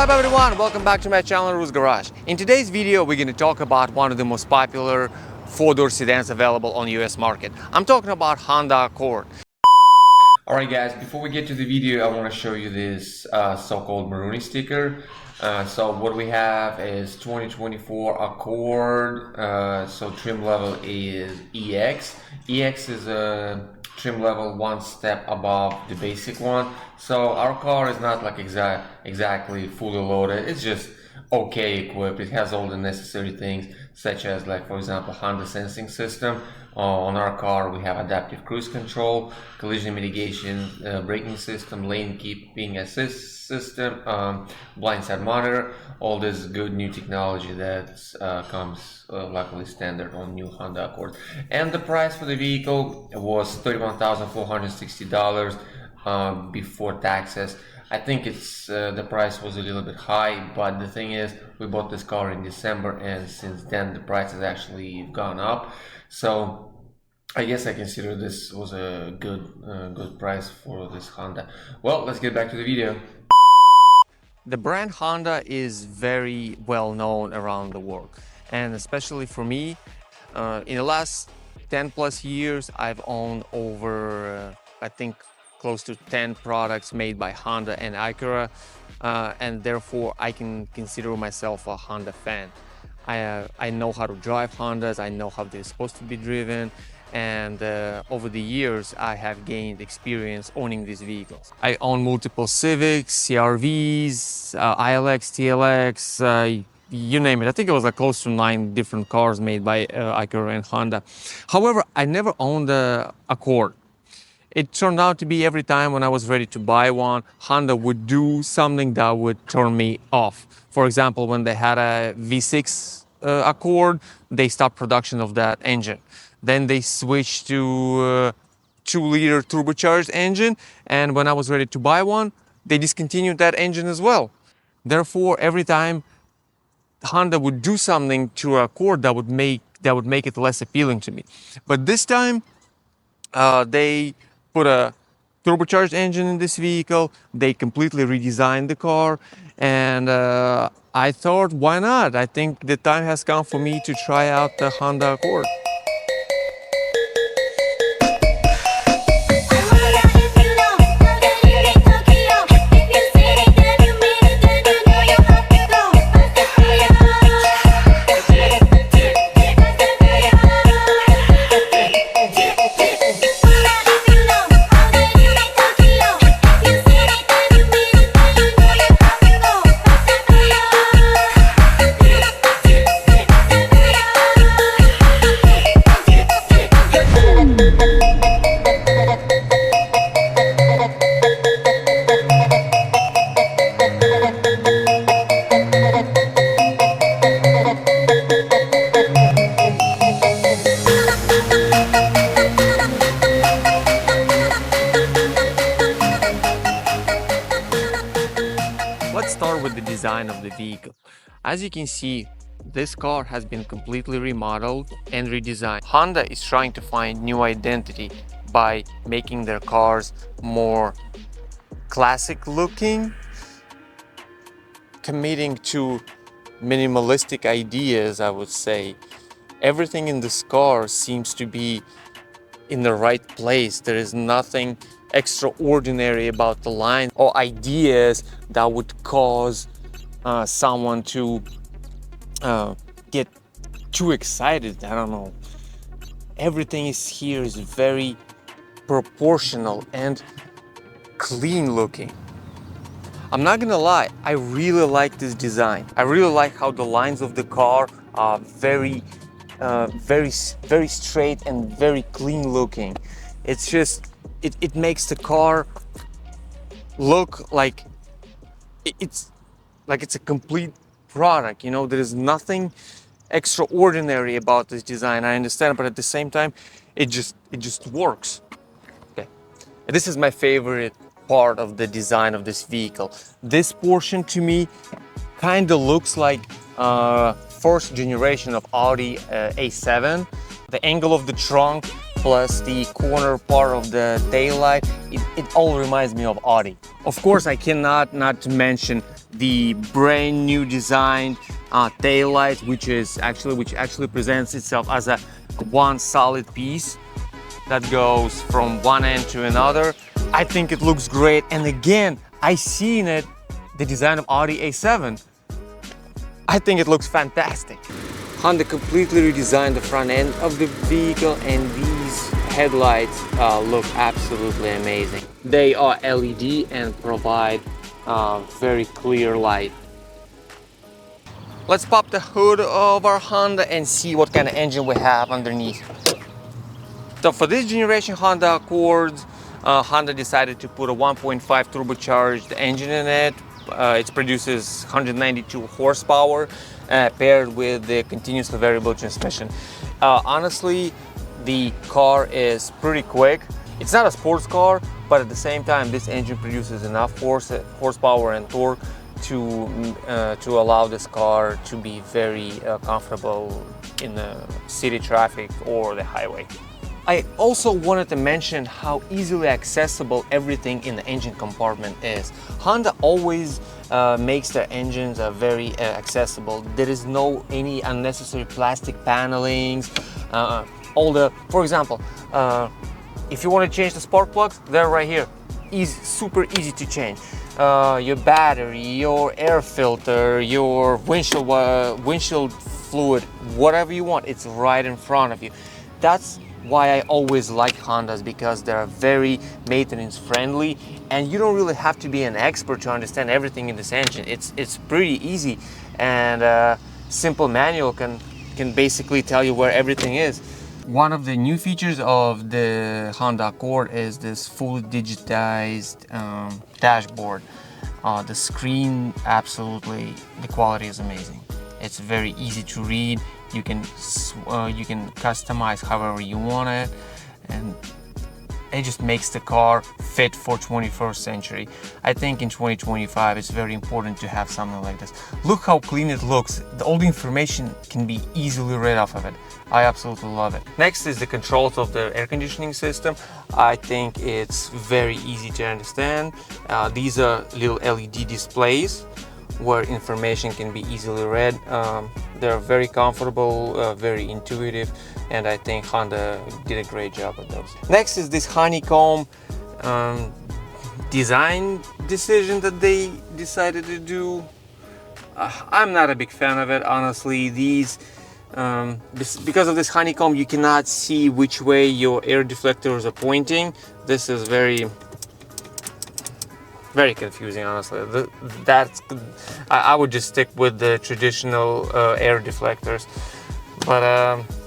What's up everyone, welcome back to my channel Ru's Garage. In today's video we're going to talk about one of the most popular four-door sedans available on US market. I'm talking about Honda Accord. Alright guys, before we get to the video I want to show you this so-called maroony sticker. So what we have is 2024 Accord, so trim level is EX. EX is a trim level one step above the basic one. So our car is not like exactly fully loaded, it's just okay equipped. It has all the necessary things such as, like, for example, Honda sensing system. On our car we have adaptive cruise control, collision mitigation, braking system, lane keeping assist system, blindside monitor, all this good new technology that comes luckily standard on new Honda Accord. And the price for the vehicle was $31,460 before taxes. I think it's the price was a little bit high, but the thing is we bought this car in December and since then the price has actually gone up. So I guess I consider this was a good price for this Honda. Well, let's get back to the video. The brand Honda is very well known around the world, and especially for me, in the last 10 plus years I've owned over I think close to 10 products made by Honda and Acura, and therefore I can consider myself a Honda fan. I know how to drive Hondas, I know how they're supposed to be driven, and over the years I have gained experience owning these vehicles. I own multiple Civics, CR-Vs, ILX, TLX, you name it. I think it was like close to 9 different cars made by Acura and Honda. However, I never owned the Accord. It turned out to be every time when I was ready to buy one, Honda would do something that would turn me off. For example, when they had a V6 Accord, they stopped production of that engine. Then they switched to 2-liter turbocharged engine, and when I was ready to buy one, they discontinued that engine as well. Therefore, every time Honda would do something to Accord that would make it less appealing to me. But this time, they put a turbocharged engine in this vehicle, they completely redesigned the car, and I thought, why not? I think the time has come for me to try out the Honda Accord. Let's start with the design of the vehicle. As you can see, this car has been completely remodeled and redesigned. Honda is trying to find new identity by making their cars more classic looking, committing to minimalistic ideas, I would say. Everything in this car seems to be in the right place. There is nothing extraordinary about the line or ideas that would cause someone to get too excited. I don't know. Everything here is very proportional and clean looking. I'm not gonna lie, I really like this design. I really like how the lines of the car are very straight and very clean looking. It's just it makes the car look like it's a complete product. You know, there is nothing extraordinary about this design. I understand, but at the same time it just works. Okay, this is my favorite part of the design of this vehicle. This portion to me kind of looks like first generation of Audi A7. The angle of the trunk plus the corner part of the taillight, it all reminds me of Audi. Of course, I cannot not to mention the brand new designed taillight, which actually presents itself as a one solid piece that goes from one end to another. I think it looks great, and again, I see in it the design of Audi A7. I think it looks fantastic. Honda completely redesigned the front end of the vehicle, and these headlights look absolutely amazing. They are LED and provide very clear light. Let's pop the hood of our Honda and see what kind of engine we have underneath. So for this generation Honda Accord, Honda decided to put a 1.5 turbocharged engine in it. It produces 192 horsepower paired with the continuously variable transmission. Honestly, the car is pretty quick. It's not a sports car, but at the same time, this engine produces enough horsepower and torque to allow this car to be very comfortable in the city traffic or the highway. I also wanted to mention how easily accessible everything in the engine compartment is. Honda always makes their engines very accessible. There is no any unnecessary plastic panelings. For example, if you want to change the spark plugs, they're right here. Super easy to change. Your battery, your air filter, your windshield fluid, whatever you want, it's right in front of you. That's why I always like Hondas, because they're very maintenance friendly, and you don't really have to be an expert to understand everything in this engine. It's pretty easy, and simple manual can basically tell you where everything is. One of the new features of the Honda Accord is this fully digitized dashboard. The screen, absolutely, the quality is amazing. It's very easy to read. You can customize however you want it, and it just makes the car fit for 21st century. I think in 2025 it's very important to have something like this. Look how clean it looks. All the information can be easily read off of it. I absolutely love it. Next is the controls of the air conditioning system. I think it's very easy to understand. These are little LED displays where information can be easily read. They're very comfortable, very intuitive, and I think Honda did a great job with those. Next is this honeycomb design decision that they decided to do. I'm not a big fan of it, honestly. Because of this honeycomb, you cannot see which way your air deflectors are pointing. This is very confusing, honestly. I would just stick with the traditional air deflectors, but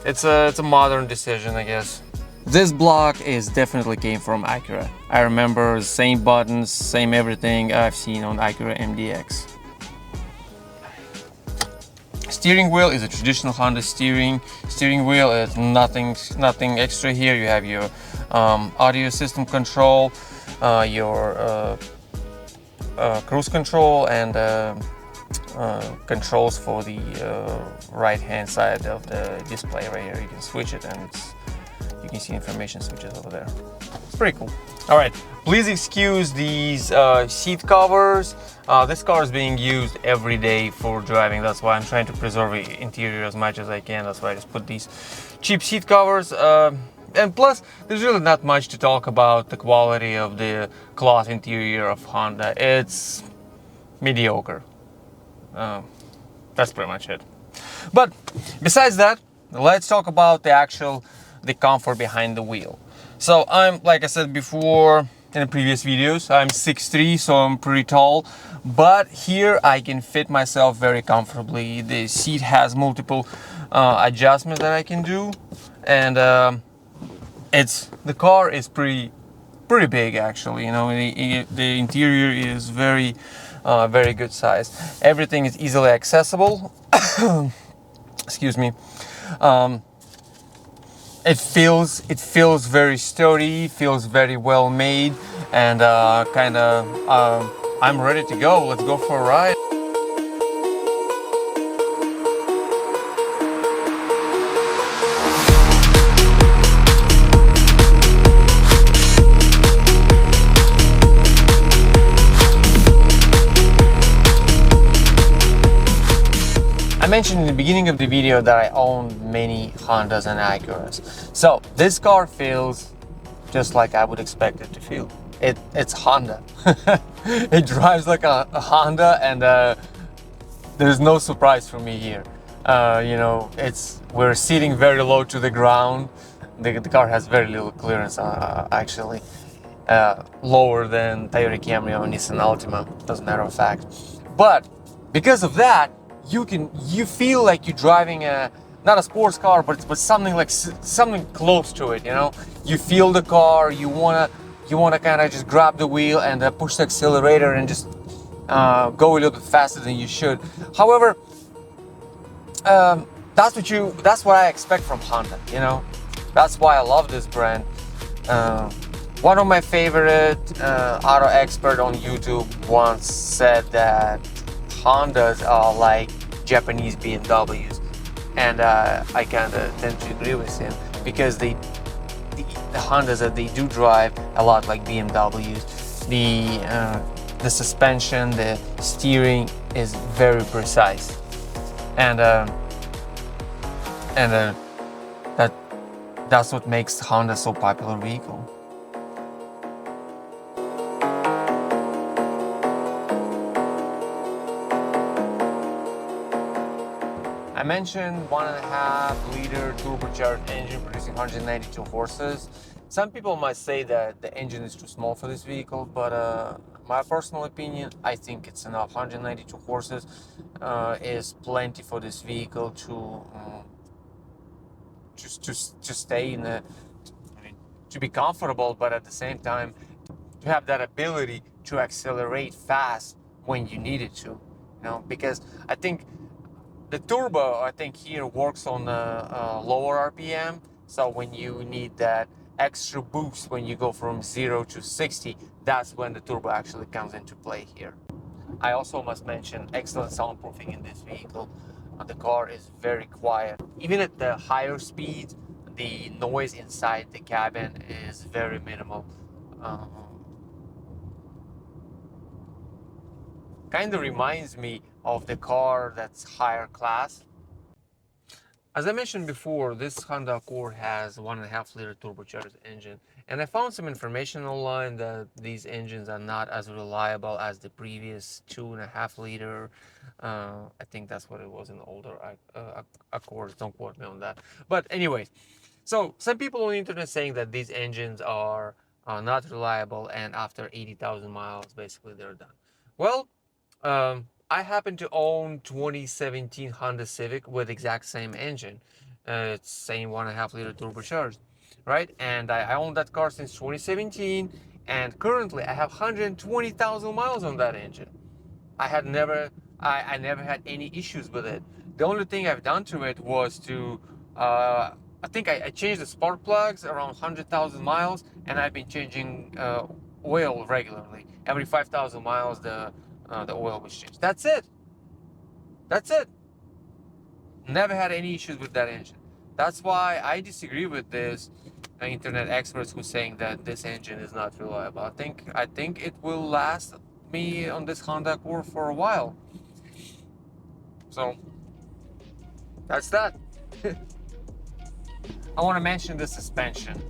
it's a modern decision, I guess. This block definitely came from Acura. I remember same buttons, same everything I've seen on Acura MDX. Steering wheel is a traditional Honda steering wheel. It's nothing extra here. You have your audio system control, your cruise control, and controls for the right hand side of the display right here. You can switch it, and you can see information switches over there. It's pretty cool. All right, please excuse these seat covers. This car is being used every day for driving. That's why I'm trying to preserve the interior as much as I can. That's why I just put these cheap seat covers. And plus, there's really not much to talk about the quality of the cloth interior of Honda. It's mediocre. That's pretty much it. But besides that, let's talk about the comfort behind the wheel. So like I said before in the previous videos, I'm 6'3", so I'm pretty tall. But here I can fit myself very comfortably. The seat has multiple adjustments that I can do, and the car is pretty big, actually. You know, the interior is very good size. Everything is easily accessible. Excuse me. It feels very sturdy, feels very well made, and I'm ready to go. Let's go for a ride. mentioned in the beginning of the video that I own many Hondas and Acuras. So this car feels just like I would expect it to feel. It's Honda. It drives like a Honda, and there's no surprise for me here. You know, we're sitting very low to the ground. The car has very little clearance, actually, lower than Toyota Camry or Nissan Altima, as a matter of fact. But because of that, you feel like you're driving not a sports car, but something like something close to it. You know, you feel the car. You wanna kind of just grab the wheel and push the accelerator and just go a little bit faster than you should. However, that's what I expect from Honda. You know, that's why I love this brand. One of my favorite auto expert on YouTube once said that Hondas are like Japanese BMWs, and I kind of tend to agree with him, because the Hondas that they do drive a lot like BMWs. The suspension, the steering is very precise, and that's what makes Honda so popular vehicle. I mentioned 1.5-liter turbocharged engine producing 192 horses. Some people might say that the engine is too small for this vehicle, but my personal opinion, I think it's enough. 192 horses is plenty for this vehicle to stay in the, to be comfortable, but at the same time to have that ability to accelerate fast when you need it to. You know, because I think the turbo, I think, here works on lower RPM. So when you need that extra boost when you go from 0 to 60, that's when the turbo actually comes into play here. I also must mention excellent soundproofing in this vehicle. The car is very quiet. Even at the higher speeds, the noise inside the cabin is very minimal. Kind of reminds me of the car that's higher class. As I mentioned before, this Honda Accord has 1.5-liter turbocharged engine, and I found some information online that these engines are not as reliable as the previous 2.5-liter. I think that's what it was in the older Accords. Don't quote me on that. But anyways, so some people on the internet saying that these engines are not reliable, and after 80,000 miles, basically they're done. Well, I happen to own 2017 Honda Civic with exact same engine. It's same 1.5-liter turbocharged, right? And I own that car since 2017, and currently I have 120,000 miles on that engine. I never had any issues with it. The only thing I've done to it was to I think I changed the spark plugs around 100,000 miles, and I've been changing oil regularly. Every 5,000 miles, the oil was changed. That's it. That's it. Never had any issues with that engine. That's why I disagree with this internet experts who saying that this engine is not reliable. I think it will last me on this Honda Accord for a while. So that's that. I want to mention the suspension.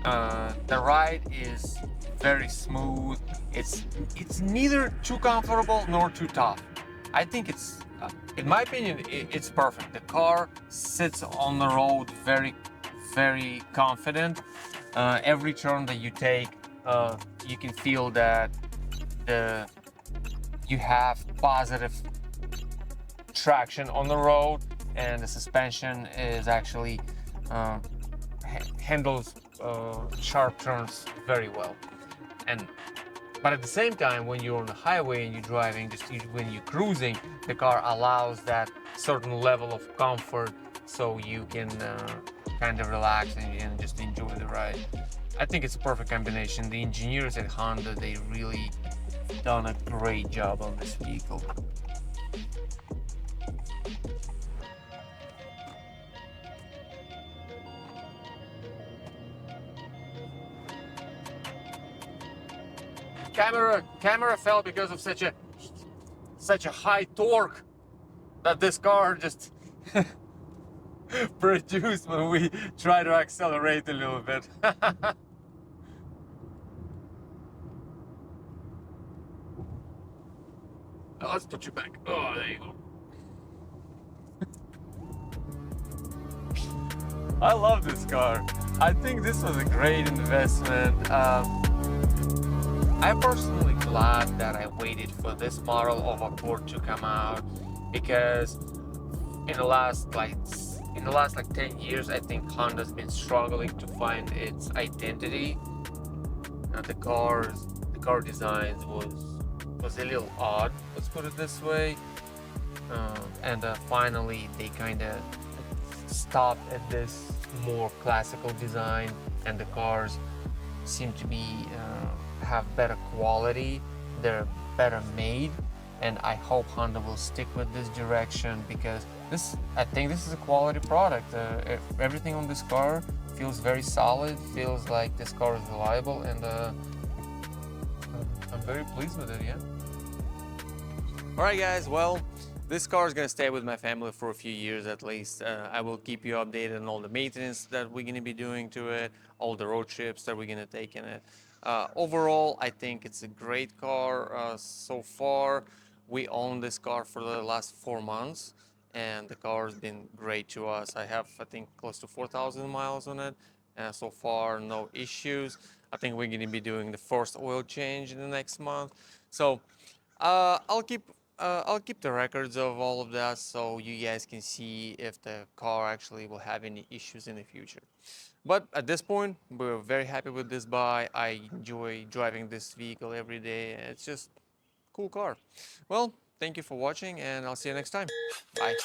The ride is very smooth. It's neither too comfortable nor too tough. I think it's, in my opinion, it's perfect. The car sits on the road very, very confident. Every turn that you take, you can feel that you have positive traction on the road, and the suspension is actually handles sharp turns very well. But at the same time, when you're on the highway and you're driving, when you're cruising, the car allows that certain level of comfort, so you can kind of relax and just enjoy the ride. I think it's a perfect combination. The engineers at Honda, they really done a great job on this vehicle. Camera fell because of such a high torque that this car just produced when we try to accelerate a little bit. Let's put you back. Oh, there you go. I love this car. I think this was a great investment. I'm personally glad that I waited for this model of Accord to come out, because in the last like 10 years, I think Honda's been struggling to find its identity. The car designs was a little odd, let's put it this way. And finally they kind of stopped at this more classical design, and the cars seem to be have better quality. They're better made, and I hope Honda will stick with this direction, because I think this is a quality product. Everything on this car feels very solid, feels like this car is reliable, and I'm very pleased with it. Yeah. All right, guys. Well, this car is going to stay with my family for a few years at least. I will keep you updated on all the maintenance that we're going to be doing to it, all the road trips that we're going to take in it. Overall, I think it's a great car so far. We own this car for the last 4 months, and the car has been great to us. I have, I think, close to 4,000 miles on it. So far, no issues. I think we're going to be doing the first oil change in the next month. So I'll keep the records of all of that, so you guys can see if the car actually will have any issues in the future. But at this point, we're very happy with this buy. I enjoy driving this vehicle every day. It's just a cool car. Well, thank you for watching, and I'll see you next time. Bye.